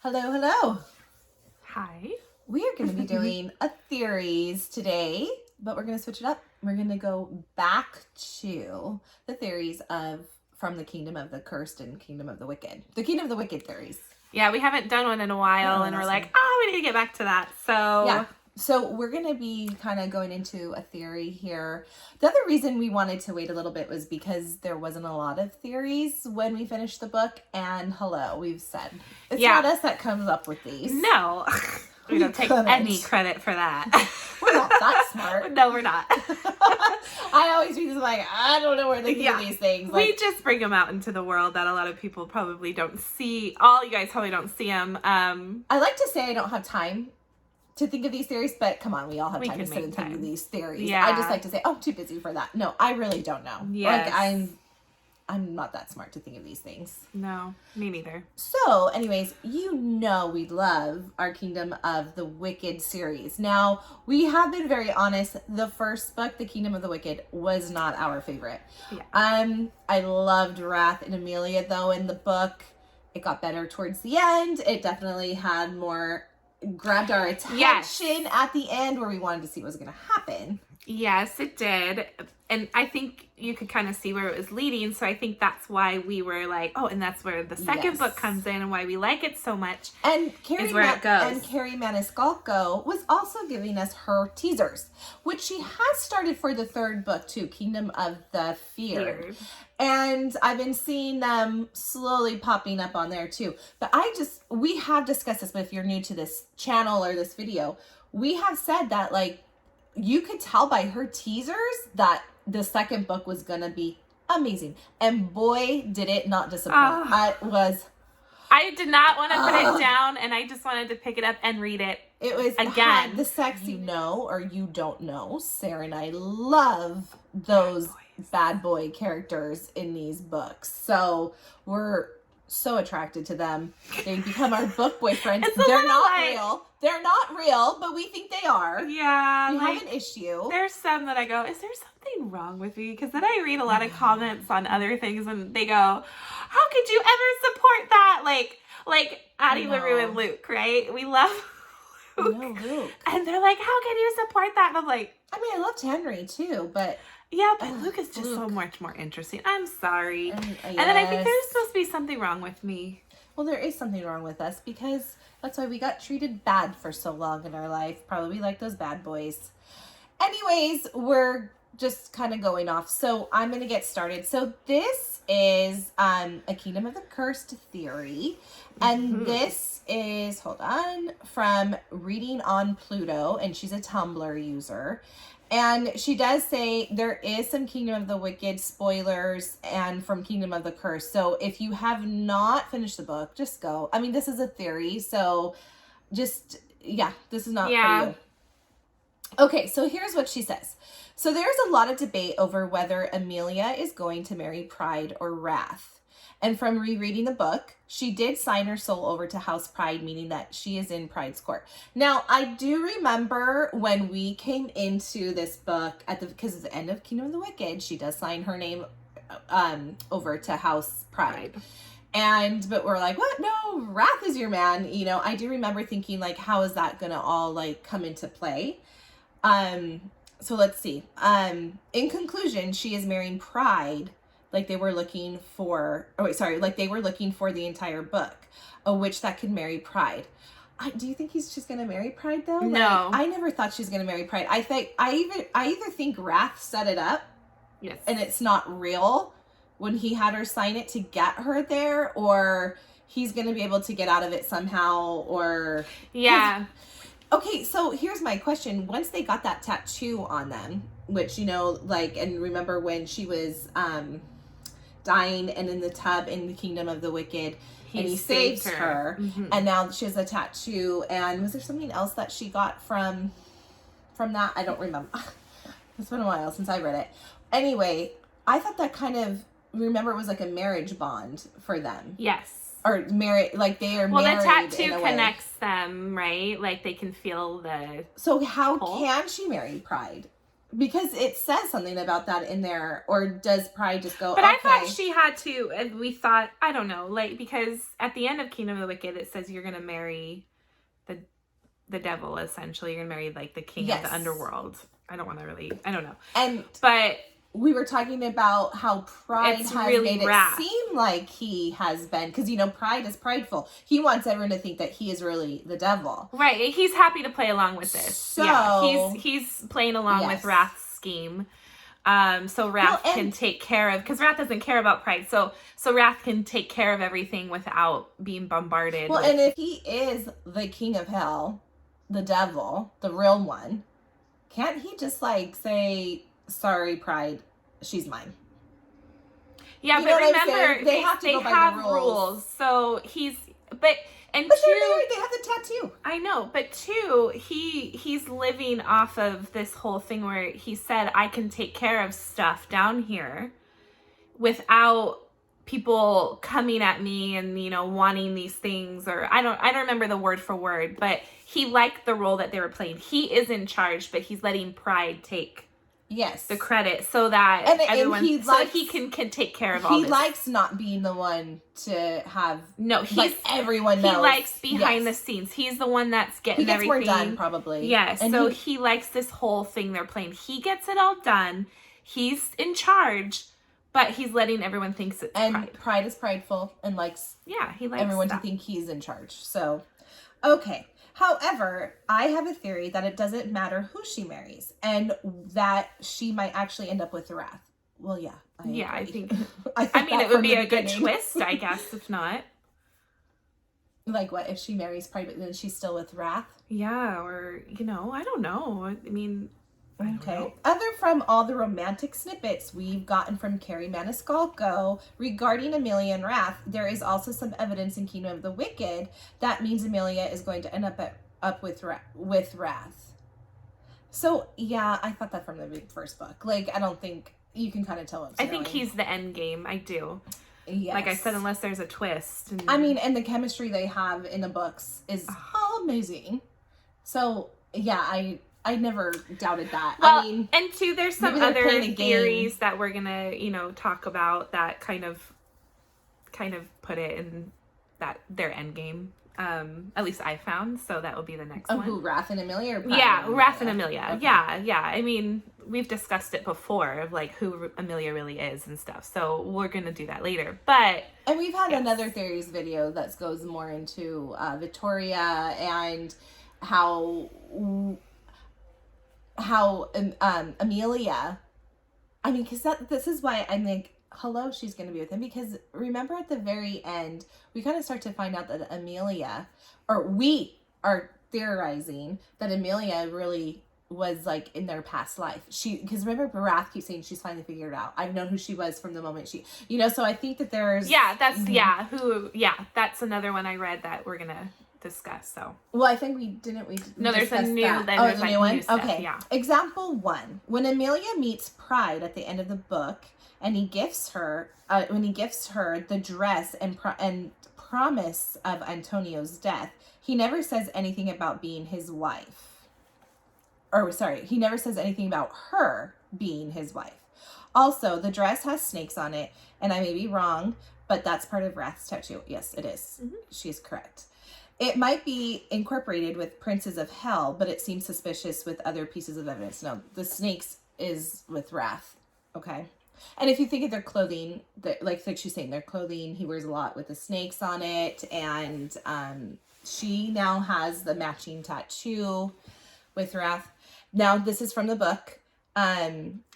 Hello, hello. Hi. We are going to be doing a theories today, but we're going to switch it up. We're going to go back to the theories from the Kingdom of the Cursed and Kingdom of the Wicked. The Kingdom of the Wicked theories. Yeah, we haven't done one in a while, and we're like, we need to get back to that. So we're going to be kind of going into a theory here. The other reason we wanted to wait a little bit was because there wasn't a lot of theories when we finished the book. And we've said, it's not us that comes up with these. No, we don't take any credit for that. We're not that smart. No, we're not. I always read this like, I don't know where they get these things. Like, we just bring them out into the world that a lot of people probably don't see. All you guys probably don't see them. I like to say I don't have time to think of these theories, but come on, we all have time to sit and think of these theories. Yeah. I just like to say, I'm too busy for that. No, I really don't know. Yes. Like, I'm not that smart to think of these things. No, me neither. So, anyways, we love our Kingdom of the Wicked series. Now, we have been very honest. The first book, The Kingdom of the Wicked, was not our favorite. Yeah. I loved Wrath and Emilia, though, in the book. It got better towards the end. It definitely had grabbed our attention at the end where we wanted to see what was going to happen. Yes, it did. And I think you could kind of see where it was leading. So I think that's why we were like, and that's where the second book comes in and why we like it so much. And Carrie Carrie Maniscalco was also giving us her teasers, which she has started for the third book too, Kingdom of the Feared. And I've been seeing them slowly popping up on there too. But we have discussed this, but if you're new to this channel or this video, we have said that like, you could tell by her teasers that the second book was going to be amazing. And boy, did it not disappoint. I did not want to put it down, and I just wanted to pick it up and read it. It was again the sex you know or you don't know. Sarah and I love those bad boy characters in these books. So we're so attracted to them. They become our book boyfriends. They're not real. They're not real, but we think they are. Yeah. We have an issue. There's some that I go, is there something wrong with me? Because then I read a lot of comments on other things and they go, how could you ever support that? Like Addie, LaRue, and Luke, right? We love Luke. No, Luke. And they're like, how can you support that? And I'm like, I mean, I loved Henry too, but yeah, but Luke is just so much more interesting. I'm sorry. And then I think there's supposed to be something wrong with me. Well, there is something wrong with us because that's why we got treated bad for so long in our life. Probably like those bad boys. Anyways, we're just kind of going off. So I'm going to get started. So this is a Kingdom of the Cursed theory. And this is, from Reading on Pluto. And she's a Tumblr user. And she does say there is some Kingdom of the Wicked spoilers and from Kingdom of the Curse. So if you have not finished the book, just go. I mean, this is a theory. So this is not for you. Okay, so here's what she says. So there's a lot of debate over whether Emilia is going to marry Pride or Wrath. And from rereading the book, she did sign her soul over to House Pride, meaning that she is in Pride's court. Now, I do remember when we came into this book because at the end of Kingdom of the Wicked, she does sign her name over to House Pride. But we're like, what? No, Wrath is your man. You know, I do remember thinking like, how is that going to all like come into play? So let's see. In conclusion, she is marrying Pride. Like they were looking for, they were looking for the entire book, a witch that could marry Pride. Do you think he's just going to marry Pride though? No. I never thought she was going to marry Pride. I either think Wrath set it up. Yes. And it's not real when he had her sign it to get her there, or he's going to be able to get out of it somehow, or. Yeah. Okay, so here's my question. Once they got that tattoo on them, which, and remember when she was dying and in the tub in the Kingdom of the Wicked, and he saves her, and now she has a tattoo, and was there something else that she got from that? I don't remember. It's been a while since I read it. Anyway, I thought that remember it was like a marriage bond for them. Yes. Or married, like they are married. Well, the tattoo connects them, right? Like they can feel the. So how can she marry Pride? Because it says something about that in there, or does Pride just go, But okay. I thought she had to, and we thought, I don't know, like, because at the end of Kingdom of the Wicked, it says you're going to marry the devil, essentially. You're going to marry, like, the king of the underworld. I don't want to really, I don't know. But we were talking about how Pride has really made Wrath. it seem like he has been, because, Pride is prideful. He wants everyone to think that he is really the devil. Right. He's happy to play along with this. So, yeah, he's playing along with Wrath's scheme. So Wrath can take care of, because Wrath doesn't care about Pride. So Wrath can take care of everything without being bombarded. Well, and if he is the king of hell, the devil, the real one, can't he just say, sorry, Pride, she's mine? Yeah, but remember, they have to go by the rules. So but they're married, they have the tattoo. I know, but two, he's living off of this whole thing where he said, I can take care of stuff down here without people coming at me and, wanting these things, or I don't remember the word for word, but he liked the role that they were playing. He is in charge, but he's letting Pride take the credit so that everyone, he can take care of all this. He likes not being the one to have, everyone knows. He likes behind the scenes. He's the one that's getting everything. He gets more done, probably. Yes, and so he likes this whole thing they're playing. He gets it all done. He's in charge, but he's letting everyone think it's Pride. And Pride is prideful and likes he likes everyone to think he's in charge. So, okay. However, I have a theory that it doesn't matter who she marries and that she might actually end up with Wrath. Well, yeah. I think I mean, it would be a good twist, I guess, if not. Like what? If she marries Pride, but then she's still with Wrath? Yeah, or, I don't know. I mean, I don't know. Other from all the romantic snippets we've gotten from Carrie Maniscalco regarding Emilia and Wrath, there is also some evidence in Kingdom of the Wicked that means Emilia is going to end up with Wrath. So, yeah, I thought that from the first book. Like, I don't think you can kind of tell what's I think he's the end game. I do. Yes. Like I said, unless there's a twist. And the chemistry they have in the books is amazing. So, yeah, I never doubted that. Well, and two, there's some other theories that we're gonna, talk about that kind of put it in that their end game. At least I found, so that will be the next one. Who, Wrath and Emilia? Or Pride yeah, Wrath and Emilia. Okay. Yeah. I mean, we've discussed it before of who Emilia really is and stuff. So we're gonna do that later. And we've had another theories video that goes more into Victoria and how Emilia, because this is why I'm like, hello, she's going to be with him, because remember at the very end, we kind of start to find out that Emilia, or we are theorizing that Emilia really was in their past life. Because remember, Wrath keeps saying she's finally figured it out. I've known who she was from the moment so I think that there's... that's another one I read that we're going to discuss. So I think there's a new one. Okay, yeah. Example 1: when Emilia meets Pride at the end of the book, and he gifts her the dress and promise of Antonio's death, he never says anything about being his wife. He never says anything about her being his wife. Also, the dress has snakes on it, and I may be wrong, but that's part of Wrath's tattoo. Yes, it is. Mm-hmm. She's correct. It might be incorporated with Princes of Hell, but it seems suspicious with other pieces of evidence. No, the snakes is with Wrath. Okay. And if you think of their clothing, like she's saying, their clothing, he wears a lot with the snakes on it. And she now has the matching tattoo with Wrath. Now, this is from the book.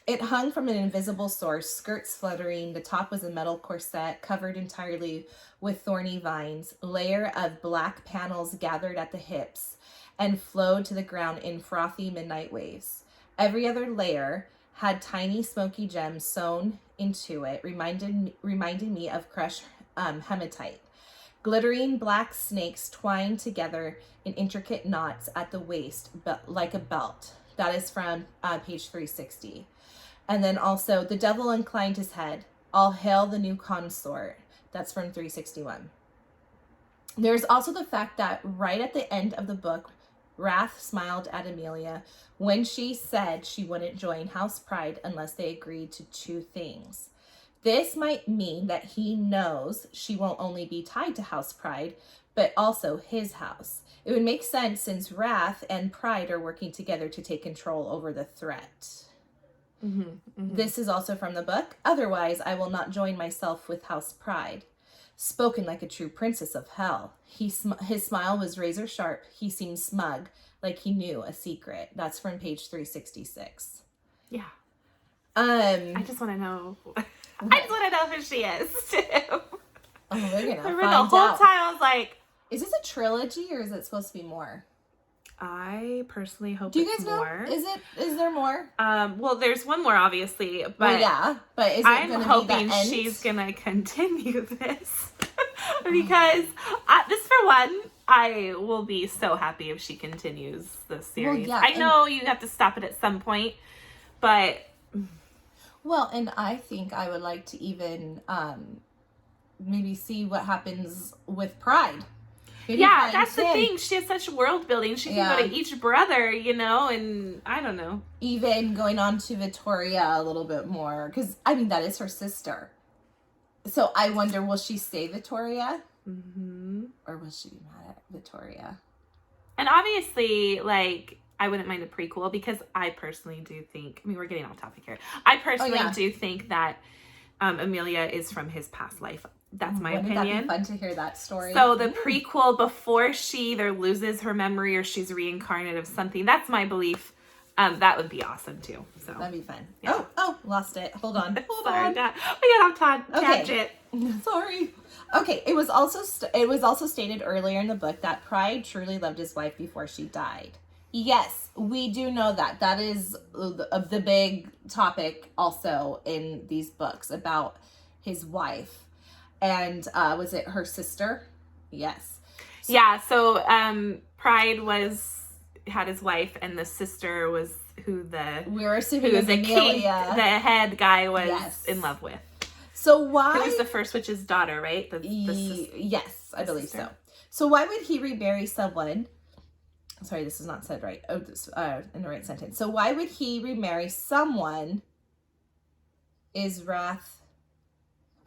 It hung from an invisible source, skirts fluttering. The top was a metal corset covered entirely with thorny vines. Layer of black panels gathered at the hips and flowed to the ground in frothy midnight waves. Every other layer had tiny smoky gems sewn into it, reminding me of crushed hematite. Glittering black snakes twined together in intricate knots at the waist, but like a belt. That is from page 360. And then also, the devil inclined his head. All hail the new consort. That's from 361. There's also the fact that right at the end of the book, Wrath smiled at Emilia when she said she wouldn't join House Pride unless they agreed to 2 things. This might mean that he knows she won't only be tied to House Pride, but also his house. It would make sense since Wrath and Pride are working together to take control over the threat. This is also from the book. Otherwise, I will not join myself with House Pride. Spoken like a true princess of hell. His smile was razor sharp. He seemed smug, like he knew a secret. That's from page 366. Yeah. I just want to know. I just want to know who she is, too. Oh, we're gonna remember find the whole out. time I was like, is this a trilogy or is it supposed to be more? I personally hope Do you it's guys know? more. Is there more? Well, there's one more, obviously, but well, yeah, but is it I'm gonna hoping be the end? she's gonna continue this because this, for one, I will be so happy if she continues the series. yeah, I know you have to stop it at some point, but well, and I think I would like to even maybe see what happens with Pride. Maybe yeah, find that's the him. thing. She has such world building. She can go to each brother, you know, and I don't know. Even going on to Victoria a little bit more, because I mean that is her sister. So I wonder, will she say Victoria, or will she be mad at Victoria? And obviously, like, I wouldn't mind a prequel because I personally do think. I mean, we're getting off topic here. I personally do think that Emilia is from his past life. That's my opinion. Wouldn't that be fun to hear that story? So the prequel, before she either loses her memory or she's reincarnated of something, that's my belief. That would be awesome too. So that'd be fun. Yeah. Oh, lost it. Hold on. Sorry, we got off tangent. Sorry. Okay, it was also stated earlier in the book that Pride truly loved his wife before she died. Yes, we do know that. That is the big topic also in these books about his wife. And was it her sister? Yes. Yeah, so Pride had his wife, and the sister was who we're assuming the king, the head guy was in love with. So why? Who was the first witch's daughter, right? Yes, I believe so. So why would he remarry someone? Sorry, this is not said right. Oh, this in the right sentence. So why would he remarry someone? Is Wrath?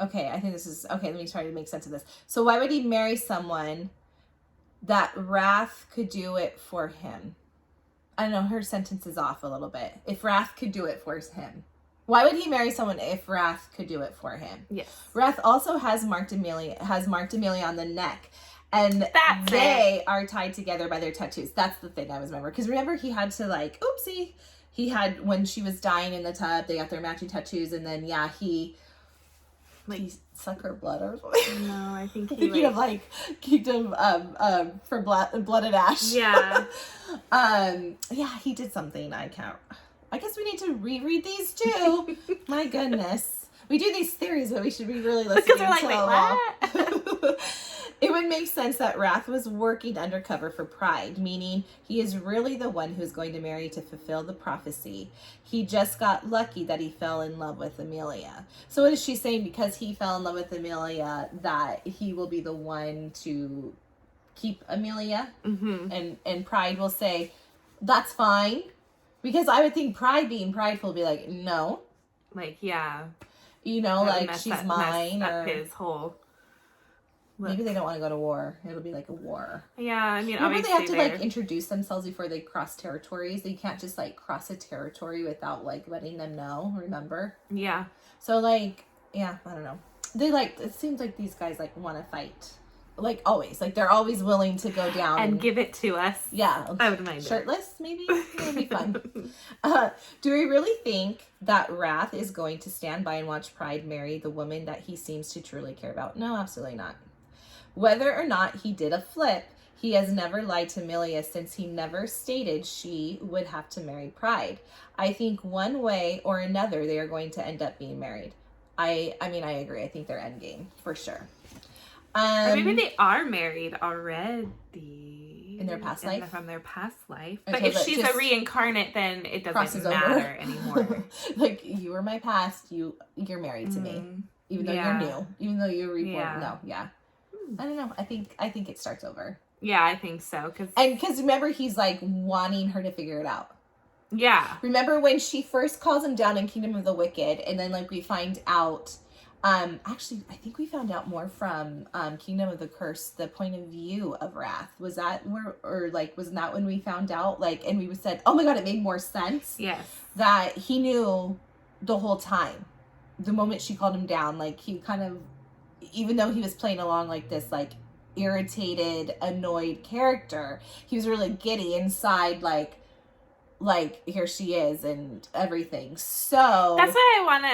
Okay, I think this is okay. Let me try to make sense of this. So why would he marry someone that Wrath could do it for him? I don't know. Her sentence is off a little bit. If Wrath could do it for him. Why would he marry someone if Wrath could do it for him? Yes. Wrath also has marked Emilia on the neck. And they are tied together by their tattoos. That's the thing I was remember. Because remember, he had to oopsie. He had, when she was dying in the tub, they got their matching tattoos. And then, he sucked her blood or something. No, I think he kicked him for blood and ash. Yeah. He did something. I guess we need to reread these too. My goodness. We do these theories, but we should be really listening. Because they're like, wait, what? It would make sense that Wrath was working undercover for Pride, meaning he is really the one who's going to marry to fulfill the prophecy. He just got lucky that he fell in love with Emilia. So what is she saying? Because he fell in love with Emilia, that he will be the one to keep Emilia? Mm-hmm. And Pride will say, that's fine. Because I would think Pride, being prideful, would be like, no. You know, she's mine. Or his whole... Maybe they don't want to go to war. It'll be like a war. Yeah, I mean, remember obviously they have to introduce themselves before they cross territories. You can't just cross a territory without letting them know. Remember? Yeah. So I don't know. They it seems like these guys want to fight. Always. They're always willing to go down and give it to us. Yeah. I would mind shirtless, maybe? That'd be fun. Do we really think that Wrath is going to stand by and watch Pride marry the woman that he seems to truly care about? No, absolutely not. Whether or not he did a flip, he has never lied to Emilia since he never stated she would have to marry Pride. I think one way or another they are going to end up being married. I agree. I think they're endgame for sure. Or maybe they are married already in their past life. From their past life, but if she's a reincarnate, then it doesn't matter anymore. You were my past. You're married to me, even though you're new, even though you're reborn. No, I don't know. I think it starts over. Yeah, I think so. Because remember, he's like wanting her to figure it out. Yeah. Remember when she first calls him down in Kingdom of the Wicked, and then like we find out, actually I think we found out more from Kingdom of the Curse, the point of view of Wrath. Was that where, or like wasn't that when we found out, like, and we said, oh my god, it made more sense. Yes. That he knew the whole time. The moment she called him down, like he kind of, even though he was playing along like this like irritated, annoyed character, he was really giddy inside, like here she is and everything. So that's why I want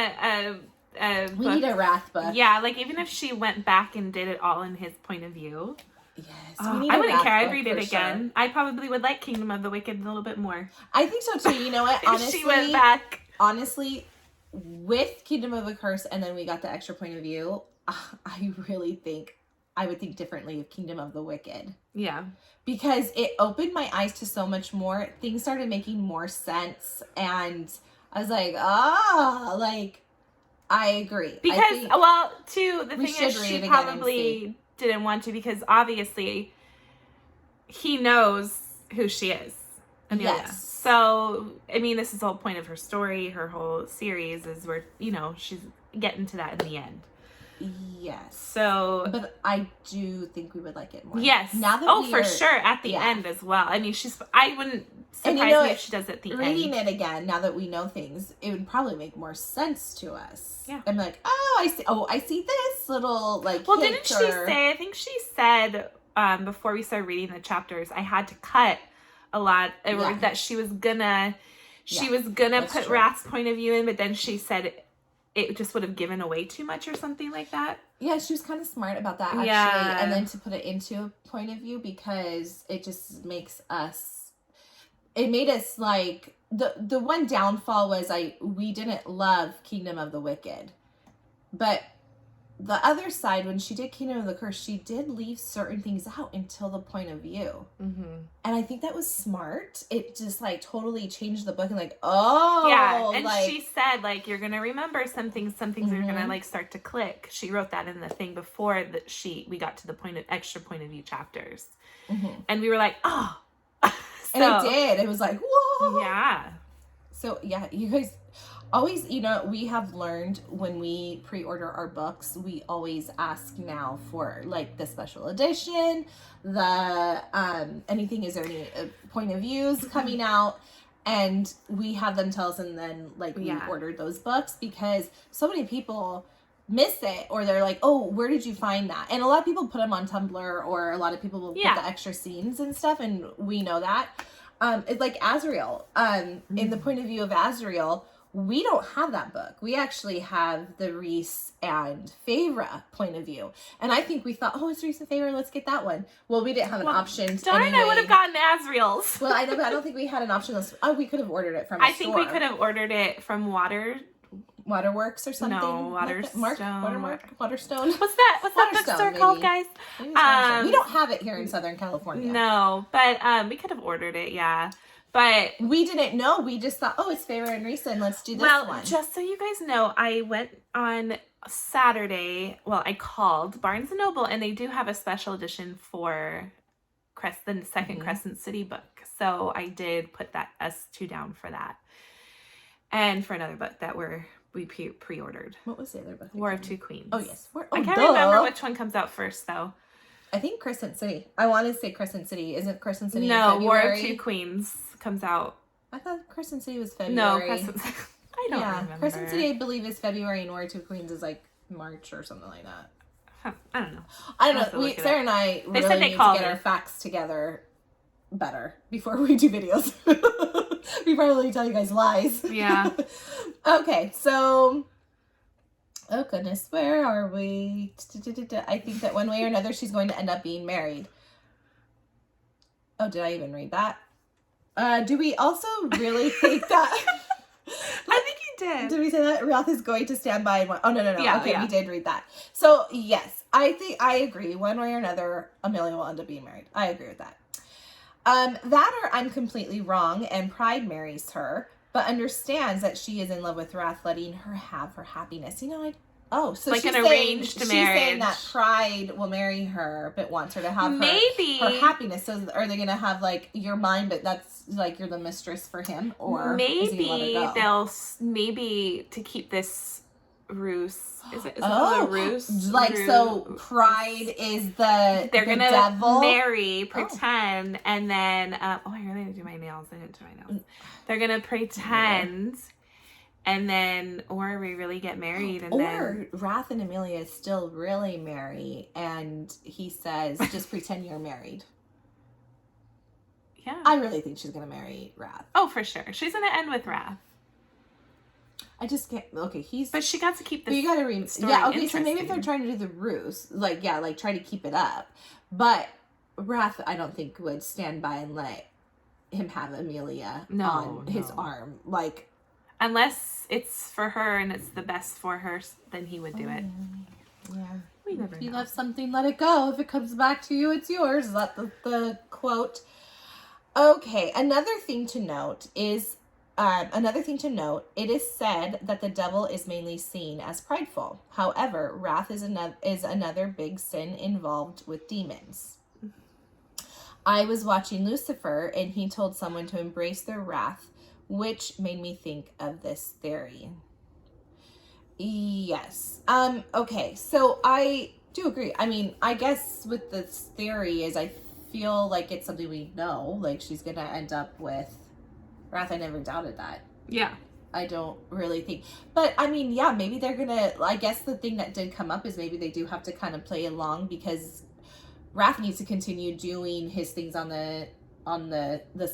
a we book. need a Wrath book. Yeah, like even if she went back and did it all in his point of view. Yes, I wouldn't care. I'd read it again. Sure. I probably would like Kingdom of the Wicked a little bit more. I think so too. You know what? Honestly, she went back. Honestly, with Kingdom of the Curse, and then we got the extra point of view, I really think I would think differently of Kingdom of the Wicked. Yeah. Because it opened my eyes to so much more. Things started making more sense. And I was like, like, I agree. Because, the thing is, she probably didn't want to, because obviously he knows who she is, Emilia. Yes. So, I mean, this is the whole point of her story, her whole series, is where, she's getting to that in the end. Yes. So, but I do think we would like it more. Yes. Now that for sure at the end as well. I mean, I wouldn't surprise me if she does it at the end. Reading it again, now that we know things, it would probably make more sense to us. Yeah. I'm like, I see this little like. Well, didn't she say? I think she said before we started reading the chapters, I had to cut a lot. That she was gonna put Wrath's point of view in, but then she said it just would have given away too much or something like that. Yeah, she was kind of smart about that, actually. Yeah. And then to put it into a point of view, because it just makes us... It made us, like... The one downfall was we didn't love Kingdom of the Wicked. But the other side, when she did Kingdom of the Curse, she did leave certain things out until the point of view. Mm-hmm. And I think that was smart. It just, like, totally changed the book and, like, yeah, and like, she said, like, you're going to remember some things mm-hmm. are going to, like, start to click. She wrote that in the thing before that we got to the extra point of view chapters. Mm-hmm. And we were like, oh. And it did. It was like, whoa. Yeah. So, yeah, you guys... Always, we have learned when we pre-order our books, we always ask now for, like, the special edition, the, anything, is there any point of views coming out? And we have them tell us, and then, like, we ordered those books, because so many people miss it, or they're like, oh, where did you find that? And a lot of people put them on Tumblr, or a lot of people will put the extra scenes and stuff, and we know that. It's like Azriel, in the point of view of Azriel, we don't have that book. We actually have the Rhys and Feyre point of view. And I think we thought, oh, it's Rhys and Feyre, let's get that one. Well, we didn't have an option. Darn, anyway. I would have gotten Azriel's. Well, I know, but I don't think we had an option. Oh, we could have ordered it from a store. I think we could have ordered it from Waterworks or something. No, Waterstone. What's that bookstore called, guys? We don't have it here in Southern California. No, but we could have ordered it, yeah. But we didn't know. We just thought, oh, it's Feyre and Rhys, and let's do this one. Well, just so you guys know, I went on Saturday. Well, I called Barnes & Noble, and they do have a special edition for the second mm-hmm. Crescent City book. So I did put us two down for that. And for another book that we pre-ordered. What was the other book? War of Two Queens. Oh, yes. I can't remember which one comes out first, though. I think Crescent City. I want to say Crescent City. Isn't Crescent City in February? No, War of Two Queens comes out. I thought Crescent City was February. No, I don't remember. Crescent City, I believe, is February, and War of Two Queens is like March or something like that. I don't know. Sarah and I really need to get our facts together better before we do videos. We probably tell you guys lies. Yeah. Okay, so... Oh, goodness. Where are we? I think that one way or another, she's going to end up being married. Oh, did I even read that? Do we also really think that... I think you did. Did we say that? Wrath is going to stand by and... Oh, no. Yeah, okay, we did read that. So, yes. I agree. One way or another, Emilia will end up being married. I agree with that. That or I'm completely wrong, and Pride marries her, but understands that she is in love with Wrath, letting her have her happiness. Oh, so like she's an arranged saying, marriage. She's saying that Pride will marry her, but wants her to have her happiness. So are they going to have like your mind, but that's like you're the mistress for him, or maybe maybe to keep this ruse. Is it called a ruse? Like so, Pride is they're gonna devil? marry, pretend, and then I really didn't do my nails. I didn't do my nails. They're gonna pretend. Yeah. And then, or we really get married, and then Wrath and Emilia still really marry, and he says, "Just pretend you're married." Yeah, I really think she's gonna marry Wrath. Oh, for sure, she's gonna end with Wrath. I just can't. Okay, but she got to keep this. You got to yeah. Okay, so maybe if they're trying to do the ruse, like try to keep it up, but Wrath, I don't think would stand by and let him have Emilia on his arm, like. Unless it's for her and it's the best for her, then he would do it. Yeah. We never know. If you love something, let it go. If it comes back to you, it's yours. Is that the quote? Okay. Another thing to note, it is said that the devil is mainly seen as prideful. However, wrath is another big sin involved with demons. I was watching Lucifer, and he told someone to embrace their wrath, which made me think of this theory. Yes. Okay, so I do agree. I mean, I guess with this theory is I feel like it's something we know. Like, she's going to end up with Wrath. I never doubted that. Yeah. I don't really think. But, I mean, yeah, maybe they're going to... I guess the thing that did come up is maybe they do have to kind of play along, because Wrath needs to continue doing his things on the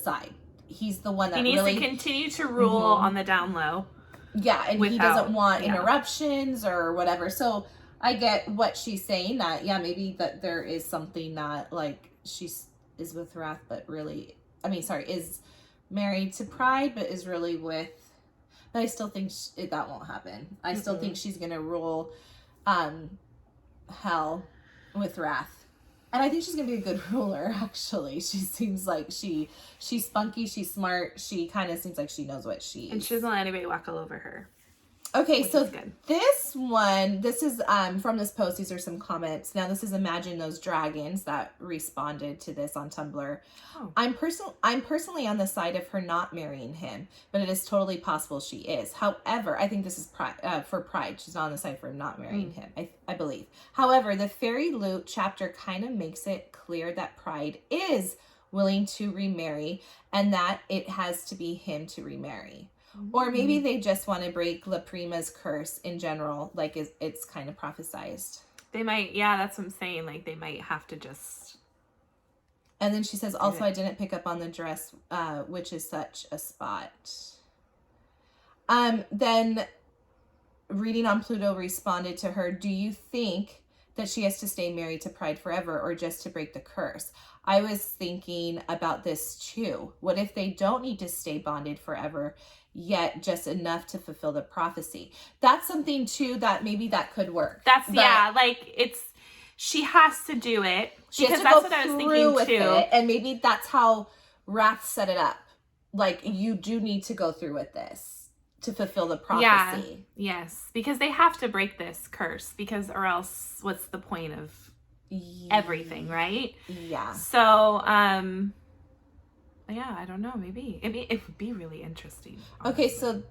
side. He's the one that he needs to continue to rule on the down low. Yeah, and he doesn't want interruptions or whatever. So I get what she's saying, that maybe that there is something that like is with Wrath, but really, is married to Pride, but is really with. But I still think that won't happen. I still think she's gonna rule hell with Wrath. And I think she's going to be a good ruler, actually. She seems like she's spunky, she's smart, she kind of seems like she knows what she... And she doesn't let anybody walk all over her. Okay, so this is from this post. These are some comments. Now, this is Imagine Those Dragons that responded to this on Tumblr. Oh. I'm personally on the side of her not marrying him, but it is totally possible she is. However, I think this is for Pride. She's not on the side for not marrying him, I believe. However, the Fairy Loot chapter kind of makes it clear that Pride is willing to remarry, and that it has to be him to remarry. Or maybe they just want to break La Prima's curse in general, like it's kind of prophesized. They might, that's what I'm saying. Like, they might have to just... And then she says, also, I didn't pick up on the dress, which is such a spot. Then Reading on Pluto responded to her, do you think that she has to stay married to Pride forever, or just to break the curse? I was thinking about this too. What if they don't need to stay bonded forever, yet just enough to fulfill the prophecy? That's something too that maybe that could work. She has to do it, because that's what I was thinking too. And maybe that's how Wrath set it up. Like, you do need to go through with this to fulfill the prophecy. Yeah. Yes, because they have to break this curse, or else what's the point of everything, right? Yeah. So, I don't know. Maybe it would be really interesting. Honestly. Okay, so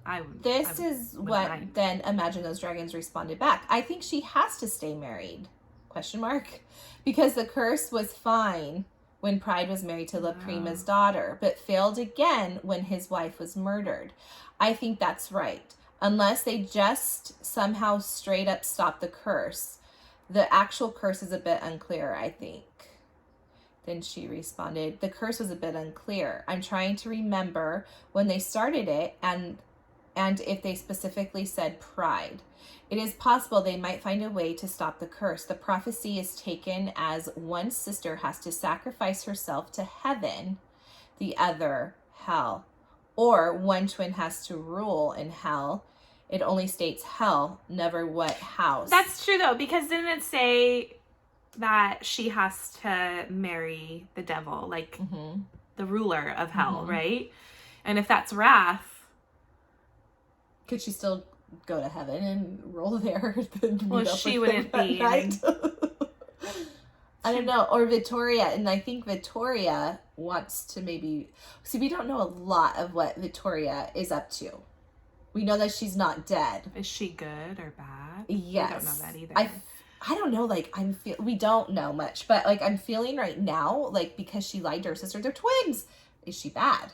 this is what then Imagine Those Dragons responded back. I think she has to stay married, ? Because the curse was fine when Pride was married to La Prima's daughter, but failed again when his wife was murdered. I think that's right. Unless they just somehow straight up stop the curse. The actual curse is a bit unclear, I think. Then she responded, the curse was a bit unclear. I'm trying to remember when they started it and if they specifically said Pride. It is possible they might find a way to stop the curse. The prophecy is taken as one sister has to sacrifice herself to heaven, the other hell. Or one twin has to rule in hell. It only states hell, never what house. That's true, though, because didn't it say that she has to marry the devil, like the ruler of hell, right? And if that's Wrath... Could she still go to heaven and roll there. Well, she wouldn't be. Night. I don't know. Or Victoria. And I think Victoria wants to maybe... See, we don't know a lot of what Victoria is up to. We know that she's not dead. Is she good or bad? Yes. We don't know that either. I don't know, like, we don't know much, but, like, I'm feeling right now, like, because she lied to her sister, they're twins. Is she bad?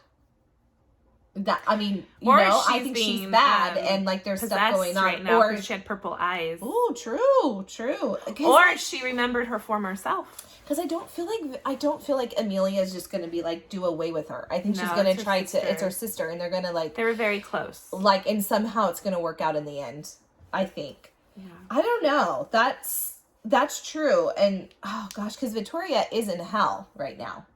I mean, I think she's bad, and, like, there's stuff going on. Right now, or she had purple eyes. Oh, true. Or she remembered her former self. Because I don't feel like Emilia is just going to be, like, do away with her. I think she's going to try to, it's her sister, and they're going to, like... They were very close. Like, and somehow it's going to work out in the end, I think. Yeah. I don't know. That's true. And oh gosh, because Victoria is in hell right now.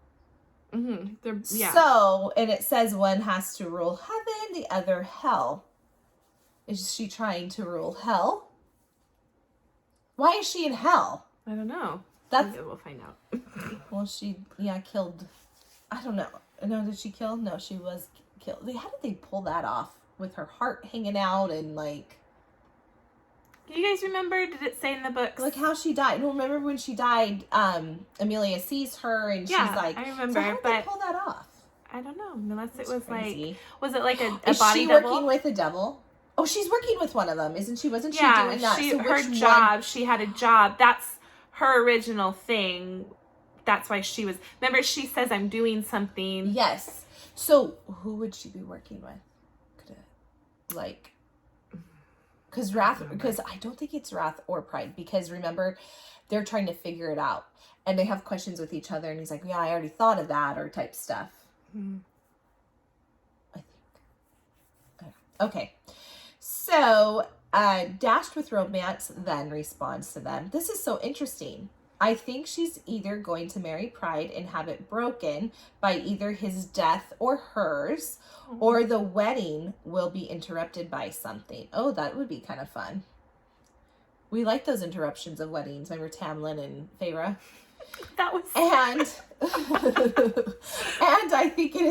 Mm-hmm. Yeah. So, and it says one has to rule heaven, the other hell. Is she trying to rule hell? Why is she in hell? I don't know. We'll find out. Well, she killed. I don't know. No, did she kill? No, she was killed. How did they pull that off with her heart hanging out and like? You guys remember? Did it say in the books? Like how she died. No, remember when she died, Emilia sees her and she's like... I remember, so how did they pull that off? I don't know. Unless it was crazy. like... Was it like a body double? Is she working with a devil? Oh, she's working with one of them, isn't she? Wasn't she doing that? She had a job. That's her original thing. That's why she was... Remember, she says, I'm doing something. Yes. So, who would she be working with? Because I don't think it's Wrath or Pride, because remember, they're trying to figure it out, and they have questions with each other, and he's like, yeah, I already thought of that, or type stuff. I think. Okay. So, Dashed with Romance then responds to them. This is so interesting. I think she's either going to marry Pride and have it broken by either his death or hers, or the wedding will be interrupted by something. Oh, that would be kind of fun. We like those interruptions of weddings. Remember Tamlin and Feyre? That was... And I think it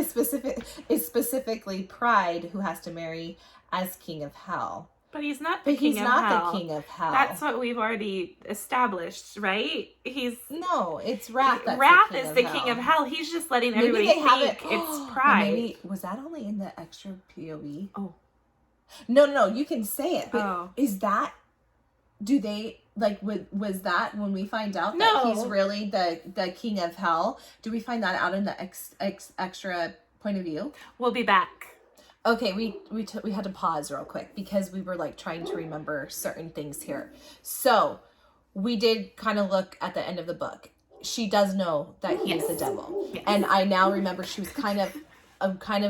is specifically Pride who has to marry as King of Hell. But he's not the king of hell. That's what we've already established, right? No, it's Wrath. Wrath is the king of hell. He's just letting everybody think it's Pride. Was that only in the extra POV? Oh. No, you can say it. But is that... Do they... Like, was that when we find out that he's really the king of hell? Do we find that out in the extra point of view? We'll be back. Okay, we had to pause real quick because we were like trying to remember certain things here. So we did kind of look at the end of the book. She does know that he is the devil. Yes. And I now remember she was kind of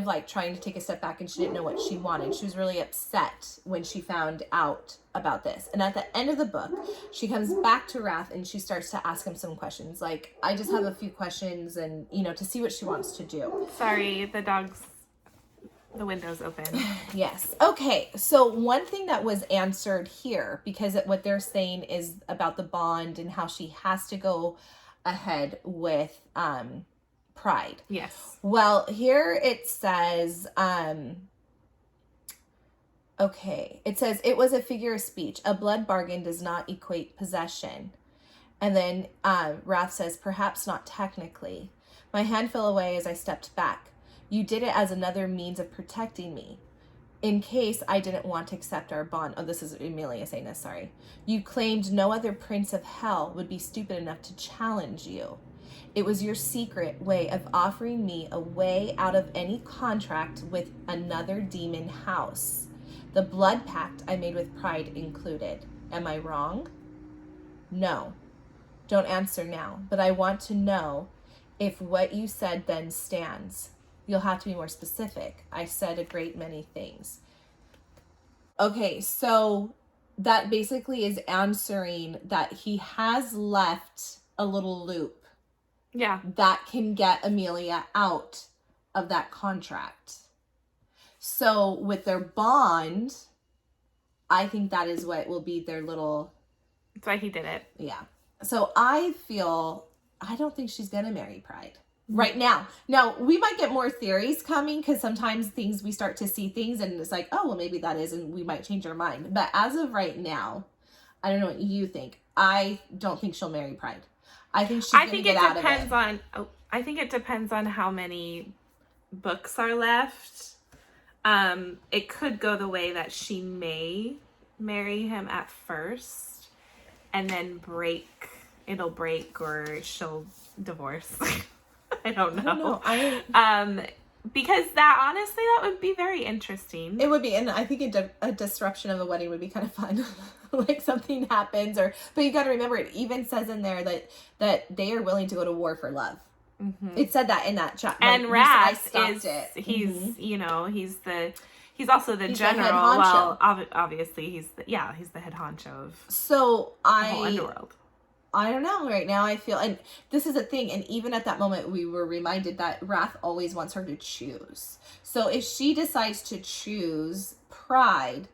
like trying to take a step back, and she didn't know what she wanted. She was really upset when she found out about this. And at the end of the book, she comes back to Wrath and she starts to ask him some questions. Like, I just have a few questions and, to see what she wants to do. Sorry, the window's open. Yes. Okay. So one thing that was answered here, because what they're saying is about the bond and how she has to go ahead with Pride. Yes. Well, here it says, okay, it says it was a figure of speech. A blood bargain does not equate possession. And then Wrath says, perhaps not technically. My hand fell away as I stepped back. You did it as another means of protecting me, in case I didn't want to accept our bond. Oh, this is Emilia saying this, sorry. You claimed no other prince of hell would be stupid enough to challenge you. It was your secret way of offering me a way out of any contract with another demon house. The blood pact I made with Pride included. Am I wrong? No. Don't answer now, but I want to know if what you said then stands. You'll have to be more specific. I said a great many things. Okay, so that basically is answering that he has left a little loop. Yeah. That can get Emilia out of that contract. So with their bond, I think that is what will be their little... That's why he did it. Yeah. So I don't think she's going to marry Pride. right now. Now, we might get more theories coming because sometimes we start to see things and it's like, oh, well, maybe that is, and we might change our mind. But as of right now, I don't know what you think. I don't think she'll marry Pride. I think she's going to get out of it. I think it depends on how many books are left. It could go the way that she may marry him at first and then it'll break or she'll divorce. I don't know. Because that would be very interesting. It would be, and I think a disruption of the wedding would be kind of fun. Like something happens, but you got to remember, it even says in there that they are willing to go to war for love. Mm-hmm. It said that in that chat. And Wrath he's also the general. Well, obviously he's the head honcho of the whole underworld. I don't know right now. I feel, and this is a thing, and even at that moment we were reminded that Wrath always wants her to choose. So if she decides to choose Pride,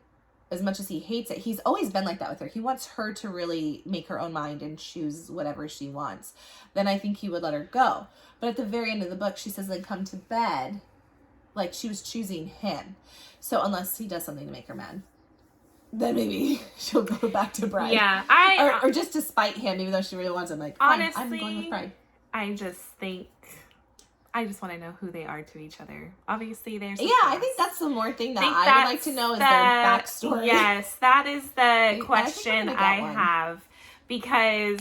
as much as he hates it, he's always been like that with her. He wants her to really make her own mind and choose whatever she wants. Then I think he would let her go. But at the very end of the book, she says, then come to bed. Like she was choosing him. So unless he does something to make her mad, then maybe she'll go back to Pride. Yeah, or just to spite him, even though she really wants him. Like, honestly, I'm going with Pride. I just want to know who they are to each other. Obviously, there's I think that's the more thing that I would like to know is their backstory. Yes, that is the question I have, because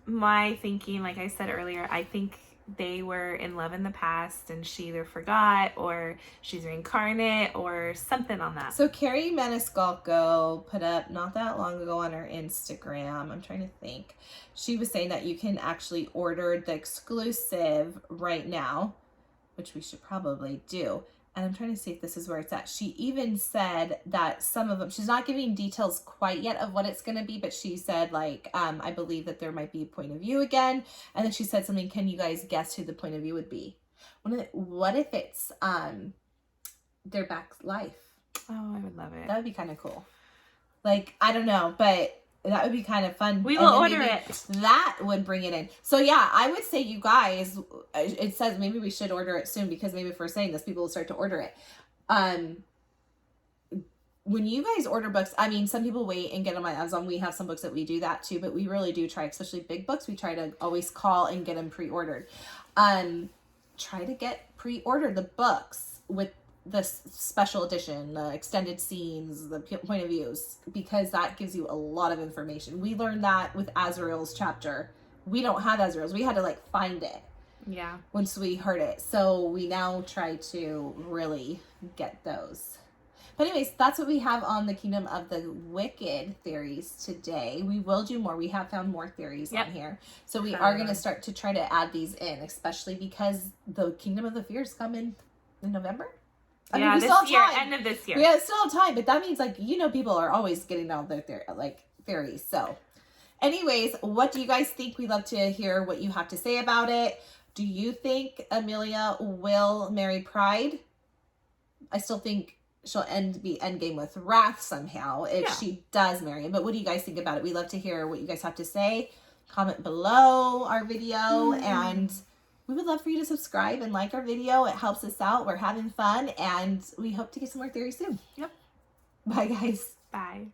my thinking, like I said earlier, I think they were in love in the past and she either forgot or she's reincarnate or something on that. So Carrie Maniscalco put up not that long ago on her Instagram, I'm trying to think, she was saying that you can actually order the exclusive right now, which we should probably do. And I'm trying to see if this is where it's at. She even said that some of them, she's not giving details quite yet of what it's going to be, but she said, like, I believe that there might be a point of view again. And then she said something, can you guys guess who the point of view would be? What if it's their back life? Oh, I would love it. That would be kind of cool. Like, I don't know, but that would be kind of fun. We will order it. That would bring it in. So yeah, I would say you guys, it says maybe we should order it soon, because maybe if we're saying this, people will start to order it. When you guys order books, I mean, some people wait and get them on Amazon. We have some books that we do that too, but we really do try, especially big books, we try to always call and get them pre-ordered. Try to get pre-ordered the books with the special edition, the extended scenes, the point of views, because that gives you a lot of information. We learned that with Azrael's chapter. We don't have Azrael's. We had to like find it. Yeah. Once we heard it. So we now try to really get those. But anyways, that's what we have on the Kingdom of the Wicked theories today. We will do more. We have found more theories on here. So we are going to start to try to add these in, especially because the Kingdom of the Fears come in November. I mean, we still have time. End of this year. Yeah, still have time, but that means, like, people are always getting all their theories. So, anyways, what do you guys think? We'd love to hear what you have to say about it. Do you think Emilia will marry Pride? I still think she'll be endgame with Wrath somehow if she does marry him. But what do you guys think about it? We love to hear what you guys have to say. Comment below our video, and we would love for you to subscribe and like our video. It helps us out. We're having fun, and we hope to get some more theories soon. Yep. Bye, guys. Bye.